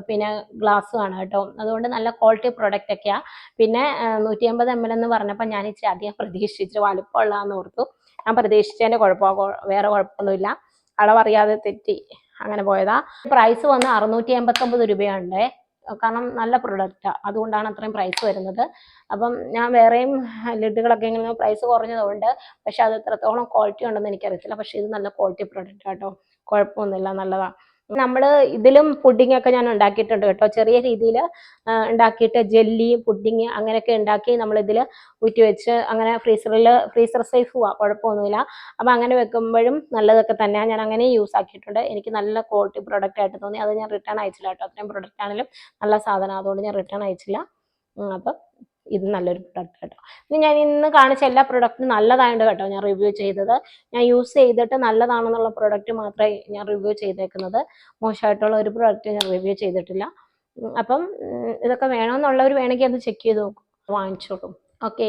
പിന്നെ ഗ്ലാസ്സും ആണ് കേട്ടോ. അതുകൊണ്ട് നല്ല ക്വാളിറ്റി പ്രൊഡക്റ്റ് ഒക്കെയാണ്. പിന്നെ 150 ml എന്ന് പറഞ്ഞപ്പോൾ ഞാൻ ഇച്ചിരി അധികം പ്രതീക്ഷിച്ചു, വലുപ്പമുള്ളതെന്ന് ഓർത്തു. ഞാൻ പ്രതീക്ഷിച്ചതിൻ്റെ വേറെ കുഴപ്പമൊന്നുമില്ല, അളവറിയാതെ തെറ്റി അങ്ങനെ പോയതാ. പ്രൈസ് വന്ന് 689 രൂപയുണ്ട്. കാരണം നല്ല പ്രൊഡക്റ്റാണ്, അതുകൊണ്ടാണ് അത്രയും പ്രൈസ് വരുന്നത്. അപ്പം ഞാൻ വേറെയും ലിഡുകളൊക്കെ ഇങ്ങനെ പ്രൈസ് കുറഞ്ഞതുകൊണ്ട്, പക്ഷെ അത് എത്രത്തോളം ക്വാളിറ്റി ഉണ്ടെന്ന് എനിക്കറിയത്തില്ല. പക്ഷെ ഇത് നല്ല ക്വാളിറ്റി പ്രൊഡക്റ്റ് കേട്ടോ, കുഴപ്പമൊന്നുമില്ല, നല്ലതാണ്. നമ്മൾ ഇതിലും പുഡിംഗ് ഒക്കെ ഞാൻ ഉണ്ടാക്കിയിട്ടുണ്ട് കേട്ടോ. ചെറിയ രീതിയിൽ ഉണ്ടാക്കിയിട്ട് ജെല്ലി പുഡിംഗ് അങ്ങനെയൊക്കെ ഉണ്ടാക്കി നമ്മളിതിൽ ഊറ്റി വെച്ച് അങ്ങനെ ഫ്രീസർ സേഫ് പോവാം, കുഴപ്പമൊന്നുമില്ല. അപ്പം അങ്ങനെ വെക്കുമ്പോഴും നല്ലതൊക്കെ തന്നെയാണ്. ഞാൻ അങ്ങനെ യൂസ് ആക്കിയിട്ടുണ്ട്. എനിക്ക് നല്ല ക്വാളിറ്റി പ്രൊഡക്റ്റ് ആയിട്ട് തോന്നി. അത് ഞാൻ റിട്ടേൺ അയച്ചില്ല കേട്ടോ. അത്രയും പ്രൊഡക്റ്റ് ആണെങ്കിലും നല്ല സാധനം, അതുകൊണ്ട് ഞാൻ റിട്ടേൺ അയച്ചില്ല. അപ്പം ഇത് നല്ലൊരു പ്രൊഡക്റ്റ് കേട്ടോ. ഇനി ഞാൻ ഇന്ന് കാണിച്ച എല്ലാ പ്രൊഡക്റ്റും നല്ലതായത് കേട്ടോ ഞാൻ റിവ്യൂ ചെയ്തത്. ഞാൻ യൂസ് ചെയ്തിട്ട് നല്ലതാണെന്നുള്ള പ്രൊഡക്റ്റ് മാത്രമേ ഞാൻ റിവ്യൂ ചെയ്തേക്കുന്നത്. മോശമായിട്ടുള്ള ഒരു പ്രൊഡക്റ്റ് ഞാൻ റിവ്യൂ ചെയ്തിട്ടില്ല. അപ്പം ഇതൊക്കെ വേണമെന്നുള്ളവർ വേണമെങ്കിൽ അത് ചെക്ക് ചെയ്ത് നോക്കും, വാങ്ങിച്ചോളും. ഓക്കെ.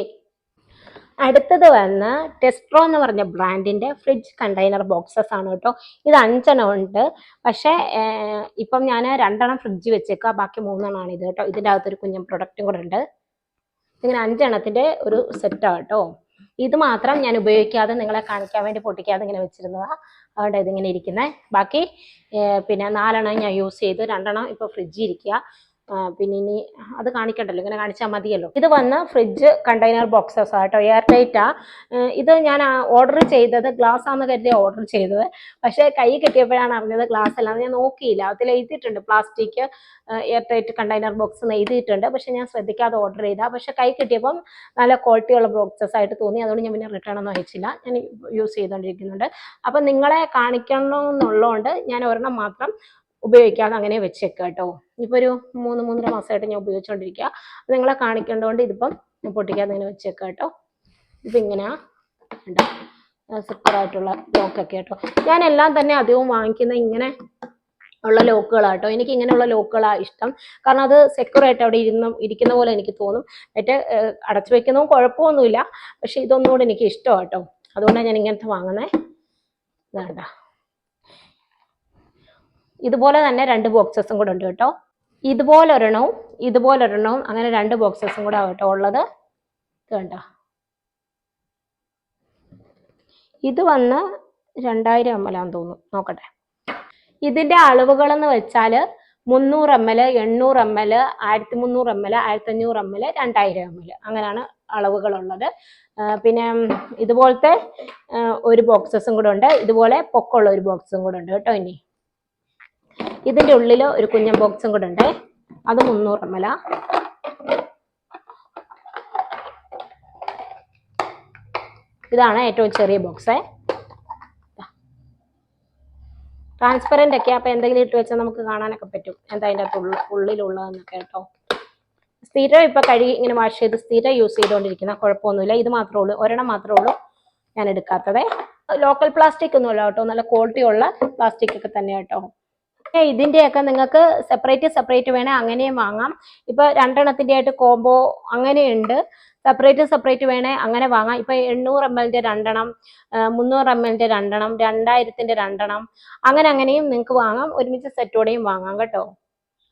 അടുത്തത് വന്ന് ടെസ്ട്രോ എന്ന് പറഞ്ഞ ബ്രാൻഡിന്റെ ഫ്രിഡ്ജ് കണ്ടെയ്നർ ബോക്സസ് ആണ് കേട്ടോ. ഇത് 5 എണ്ണം ഉണ്ട്. പക്ഷേ ഇപ്പം ഞാൻ 2 എണ്ണം ഫ്രിഡ്ജ് വെച്ചേക്കുക, ബാക്കി 3 എണ്ണമാണ് ഇത് കേട്ടോ. ഇതിൻ്റെ അകത്തൊരു കുഞ്ഞൻ പ്രൊഡക്റ്റും കൂടെ ഉണ്ട്. ഇങ്ങനെ 5 എണ്ണത്തിന്റെ ഒരു സെറ്റാണ് കേട്ടോ. ഇത് മാത്രം ഞാൻ ഉപയോഗിക്കാതെ നിങ്ങളെ കാണിക്കാൻ വേണ്ടി പൊട്ടിക്കാതെ ഇങ്ങനെ വെച്ചിരുന്നതാണ്. അതുകൊണ്ട് ഇതിങ്ങനെ ഇരിക്കുന്നത്. ബാക്കി പിന്നെ 4 എണ്ണം ഞാൻ യൂസ് ചെയ്തു, 2 എണ്ണം ഇപ്പോൾ ഫ്രിഡ്ജിൽ ഇരിക്കുക. പിന്നെ ഇനി അത് കാണിക്കണ്ടല്ലോ, ഇങ്ങനെ കാണിച്ചാൽ മതിയല്ലോ. ഇത് വന്ന് ഫ്രിഡ്ജ് കണ്ടെയ്നർ ബോക്സസ് ആട്ടോ, എയർ ടൈറ്റാ. ഇത് ഞാൻ ഓർഡർ ചെയ്തത് ഗ്ലാസ് ആണെന്ന് കരുതി ഓർഡർ ചെയ്തത്. പക്ഷേ കൈ കിട്ടിയപ്പോഴാണ് അറിഞ്ഞത് ഗ്ലാസ് അല്ലാന്ന്. ഞാൻ നോക്കിയില്ല, അതിൽ എഴുതിയിട്ടുണ്ട് plastic air tight container box എന്ന് എഴുതിയിട്ടുണ്ട്. പക്ഷെ ഞാൻ ശ്രദ്ധിക്കാതെ ഓർഡർ ചെയ്താ. പക്ഷെ കൈ കിട്ടിയപ്പം നല്ല ക്വാളിറ്റിയുള്ള ബോക്സസ് ആയിട്ട് തോന്നി. അതുകൊണ്ട് ഞാൻ പിന്നെ റിട്ടേൺ ഒന്നും അയച്ചില്ല, ഞാൻ യൂസ് ചെയ്തുകൊണ്ടിരിക്കുന്നുണ്ട്. അപ്പം നിങ്ങളെ കാണിക്കണമെന്നുള്ളതുകൊണ്ട് ഞാൻ ഒരെണ്ണം മാത്രം ഉപയോഗിക്കാതെ അങ്ങനെ വെച്ചേക്കുക കേട്ടോ. ഇപ്പോൾ ഒരു 3-3.5 മാസമായിട്ട് ഞാൻ ഉപയോഗിച്ചുകൊണ്ടിരിക്കുക. നിങ്ങളെ കാണിക്കേണ്ടതുകൊണ്ട് ഇതിപ്പം പൊട്ടിക്കാതെ ഇങ്ങനെ വെച്ചേക്കുക കേട്ടോ. ഇപ്പം ഇങ്ങനെയാ സെക്യൂറായിട്ടുള്ള ലോക്കൊക്കെ കേട്ടോ. ഞാൻ എല്ലാം തന്നെ അധികവും വാങ്ങിക്കുന്ന ഇങ്ങനെ ഉള്ള ലോക്കുകളാട്ടോ. എനിക്ക് ഇങ്ങനെയുള്ള ലോക്കുകളാണ് ഇഷ്ടം. കാരണം അത് സെക്യൂറായിട്ട് അവിടെ ഇരിക്കുന്ന പോലെ എനിക്ക് തോന്നും. മറ്റേ അടച്ചു വെക്കുന്നതും കുഴപ്പമൊന്നുമില്ല, പക്ഷെ ഇതൊന്നുകൂടെ എനിക്ക് ഇഷ്ടമാണ് കേട്ടോ. അതുകൊണ്ടാണ് ഞാൻ ഇങ്ങനത്തെ വാങ്ങുന്നത്. വേണ്ട, ഇതുപോലെ തന്നെ 2 ബോക്സസും കൂടെ ഉണ്ട് കേട്ടോ. ഇതുപോലെ ഒരെണ്ണവും അങ്ങനെ 2 ബോക്സസും കൂടെ കേട്ടോ ഉള്ളത്. വേണ്ട, ഇത് വന്ന് 2000 ml ആണെന്ന് തോന്നുന്നു, നോക്കട്ടെ. ഇതിന്റെ അളവുകൾ എന്ന് വെച്ചാൽ 300 ml, 800 ml, 1300 ml, 1500 ml, 2000 ml അങ്ങനെയാണ് അളവുകളുള്ളത്. പിന്നെ ഇതുപോലത്തെ ഒരു ബോക്സസും കൂടെ ഉണ്ട്. ഇതുപോലെ പൊക്കമുള്ള ഒരു ബോക്സും കൂടെ ഉണ്ട് കേട്ടോ. ഇനി ഇതിന്റെ ഉള്ളിൽ ഒരു കുഞ്ഞൻ ബോക്സും കൂടെ ഉണ്ട്, അത് 300 ml. ഇതാണ് ഏറ്റവും ചെറിയ ബോക്സ്. ട്രാൻസ്പെറന്റ് ഒക്കെ, അപ്പൊ എന്തെങ്കിലും ഇട്ട് വെച്ചാൽ നമുക്ക് കാണാനൊക്കെ പറ്റും എന്താ അതിൻ്റെ ഉള്ളിലുള്ളതെന്നൊക്കെ കേട്ടോ. സ്ഥിരം ഇപ്പൊ കഴുകി ഇങ്ങനെ വാഷ് ചെയ്ത് സ്ഥിരം യൂസ് ചെയ്തുകൊണ്ടിരിക്കുന്ന കുഴപ്പമൊന്നുമില്ല. ഇത് മാത്രമേ ഉള്ളൂ, ഒരെണ്ണം മാത്രമേ ഉള്ളൂ ഞാൻ എടുക്കാത്തത്. ലോക്കൽ പ്ലാസ്റ്റിക് ഒന്നുമല്ല കേട്ടോ, നല്ല ക്വാളിറ്റി ഉള്ള പ്ലാസ്റ്റിക് ഒക്കെ തന്നെ കേട്ടോ. ഇതിന്റെയൊക്കെ നിങ്ങൾക്ക് സെപ്പറേറ്റ് വേണേ അങ്ങനെയും വാങ്ങാം. ഇപ്പൊ രണ്ടെണ്ണത്തിന്റെ ആയിട്ട് കോംബോ അങ്ങനെയുണ്ട്. സെപ്പറേറ്റ് വേണേ അങ്ങനെ വാങ്ങാം. ഇപ്പൊ 800 ml രണ്ടെണ്ണം, 300 ml രണ്ടെണ്ണം, 2000 രണ്ടെണ്ണം, അങ്ങനെയും നിങ്ങൾക്ക് വാങ്ങാം. ഒരുമിച്ച് സെറ്റോടെയും വാങ്ങാം കേട്ടോ,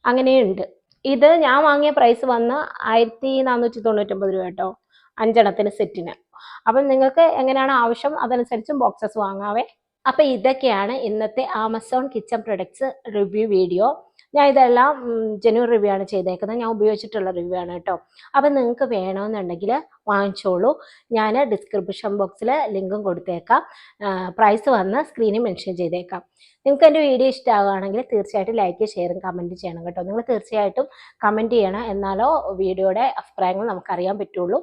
അങ്ങനെയുണ്ട്. ഇത് ഞാൻ വാങ്ങിയ പ്രൈസ് വന്ന് 1499 രൂപ കേട്ടോ, 5 സെറ്റിന്. അപ്പം നിങ്ങൾക്ക് എങ്ങനെയാണ് ആവശ്യം അതനുസരിച്ചും ബോക്സസ് വാങ്ങാവേ. അപ്പൊ ഇതൊക്കെയാണ് ഇന്നത്തെ Amazon kitchen products review video. ഞാൻ ഇതെല്ലാം ജെന്യൂൻ റിവ്യൂ ആണ് ചെയ്തേക്കുന്നത്, ഞാൻ ഉപയോഗിച്ചിട്ടുള്ള റിവ്യൂ ആണ് കേട്ടോ. അപ്പം നിങ്ങൾക്ക് വേണമെന്നുണ്ടെങ്കിൽ വാങ്ങിച്ചോളൂ. ഞാൻ ഡിസ്ക്രിപ്ഷൻ ബോക്സിൽ ലിങ്കും കൊടുത്തേക്കാം, പ്രൈസ് വന്ന് സ്ക്രീനിൽ മെൻഷൻ ചെയ്തേക്കാം. നിങ്ങൾക്ക് എൻ്റെ വീഡിയോ ഇഷ്ടമാവുകയാണെങ്കിൽ തീർച്ചയായിട്ടും ലൈക്ക്, ഷെയറും കമൻറ്റ് ചെയ്യണം കേട്ടോ. നിങ്ങൾ തീർച്ചയായിട്ടും കമൻറ്റ് ചെയ്യണം, എന്നാലോ വീഡിയോയുടെ അഭിപ്രായങ്ങൾ നമുക്കറിയാൻ പറ്റുള്ളൂ.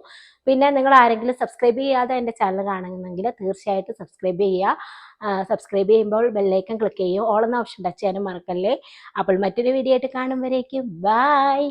പിന്നെ നിങ്ങൾ ആരെങ്കിലും സബ്സ്ക്രൈബ് ചെയ്യാതെ എൻ്റെ ചാനൽ കാണുന്നെങ്കിൽ തീർച്ചയായിട്ടും സബ്സ്ക്രൈബ് ചെയ്യുക. സബ്സ്ക്രൈബ് ചെയ്യുമ്പോൾ ബെല്ലൈക്കൺ ക്ലിക്ക് ചെയ്യും, ഓൾ എന്ന ഓപ്ഷൻ ടച്ച് ചെയ്യാനും മറക്കല്ലേ. അപ്പോൾ മറ്റൊരു വീഡിയോ ആയിട്ട് കാണുമ്പോഴേക്കും ബൈ.